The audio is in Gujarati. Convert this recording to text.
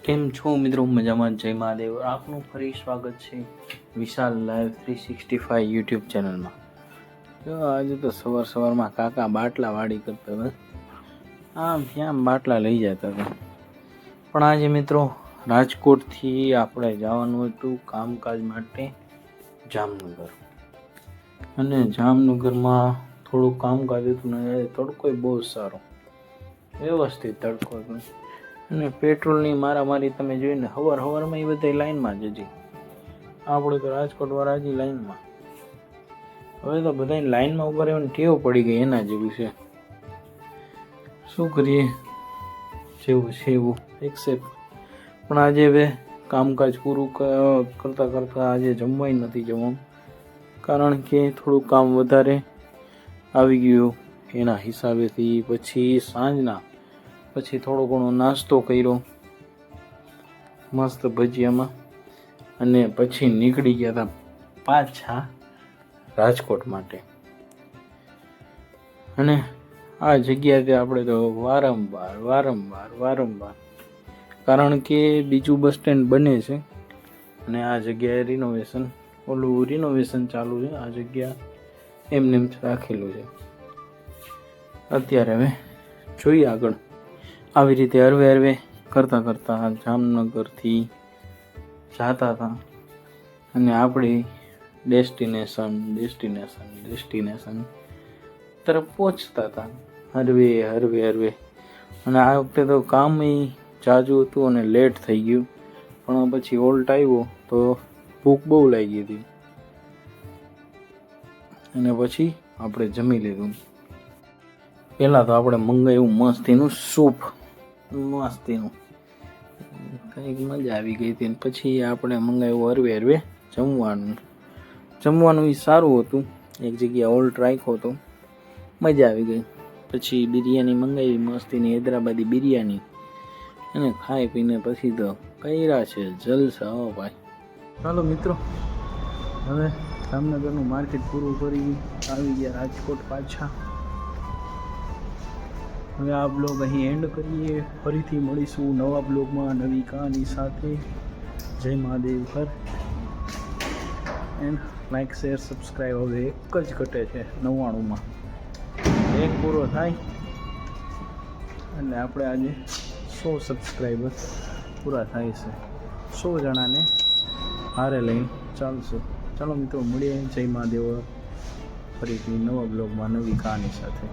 કેમ છો મિત્રો? મજામાં? જય મહાદેવ. આપનું ફરી સ્વાગત છે વિશાલ લાઈવ 365 યુટ્યુબ ચેનલમાં. જો આજે તો સવારમાં કાકા બાટલા વાડી કરતા હતા, આમ ત્યાં બાટલા લઈ જતા હતા. પણ આજે મિત્રો રાજકોટથી આપણે જવાનું હતું કામકાજ માટે જામનગર, અને જામનગરમાં થોડું કામકાજ હતું ને તડકો બહુ સારો, વ્યવસ્થિત તડકો હતો, અને પેટ્રોલની મારામારી તમે જોઈને સવારમાં એ બધા લાઈનમાં જ હજી. આપણે તો રાજકોટ વાળા હજી લાઈનમાં. હવે તો બધા લાઈનમાં ઉભા રહેવાની ટેવ પડી ગઈ, એના જેવું છે. શું કરીએ, જેવું છે એવું એક્સેપ્ટ. પણ આજે હવે કામકાજ પૂરું કરતા આજે જમવાય નથી જવાનું, કારણ કે થોડું કામ વધારે આવી ગયું એના હિસાબેથી. પછી સાંજના પછી થોડો ઘણો નાસ્તો કર્યો મસ્ત ભજીયામાં, અને પછી નીકળી ગયા હતા પાછા રાજકોટ માટે. અને આ જગ્યાએ આપણે તો વારંવાર, કારણ કે બીજું બસ સ્ટેન્ડ બને છે અને આ જગ્યાએ રિનોવેશન ચાલુ છે. આ જગ્યા એમને રાખેલું છે. અત્યારે હવે જોઈએ આગળ. આવી રીતે હરવે કરતા જામનગરથી જતા હતા, અને આપણી ડેસ્ટિનેશન તરફ પહોંચતા હતા હરવે. અને આ વખતે તો કામ જાજુ હતું અને લેટ થઈ ગયું, પણ પછી ઓલ્ટ આવ્યો તો ભૂખ બહુ લાગી હતી, અને પછી આપણે જમી લીધું. પહેલાં તો આપણે મંગાવ્યું મસ્તીનું સૂપ, કંઈક મજા આવી ગઈ હતી. પછી આપણે મંગાવ્યું હરવે જમવાનું એ સારું હતું. એક જગ્યા ઓલ્ટ રાખ્યો હતો, મજા આવી ગઈ. પછી બિરયાની મંગાવી મસ્તીની હૈદરાબાદી બિરયાની, અને ખાઈ પીને પછી તો કર્યા છે જલસા. હો ભાઈ, ચાલો મિત્રો, હવે જામનગરનું માર્કેટ પૂરું કરી આવી ગયા રાજકોટ પાછા. હવે આ બ્લોગ અહીં એન્ડ કરીએ. ફરીથી મળીશું નવા બ્લોગમાં નવી કહાની સાથે. જય મહાદેવ હર. એન્ડ લાઈક, શેર, સબસ્ક્રાઈબ હવે એક જ ઘટે છે 99માં. એક પૂરો થાય એટલે આપણે આજે 100 સબસ્ક્રાઈબર પૂરા થાય છે. 100 જણાને હારે લઈને ચાલશે. ચાલો મિત્રો, મળીએ. જય મહાદેવ ફરીથી નવા બ્લોગમાં નવી કહાની સાથે.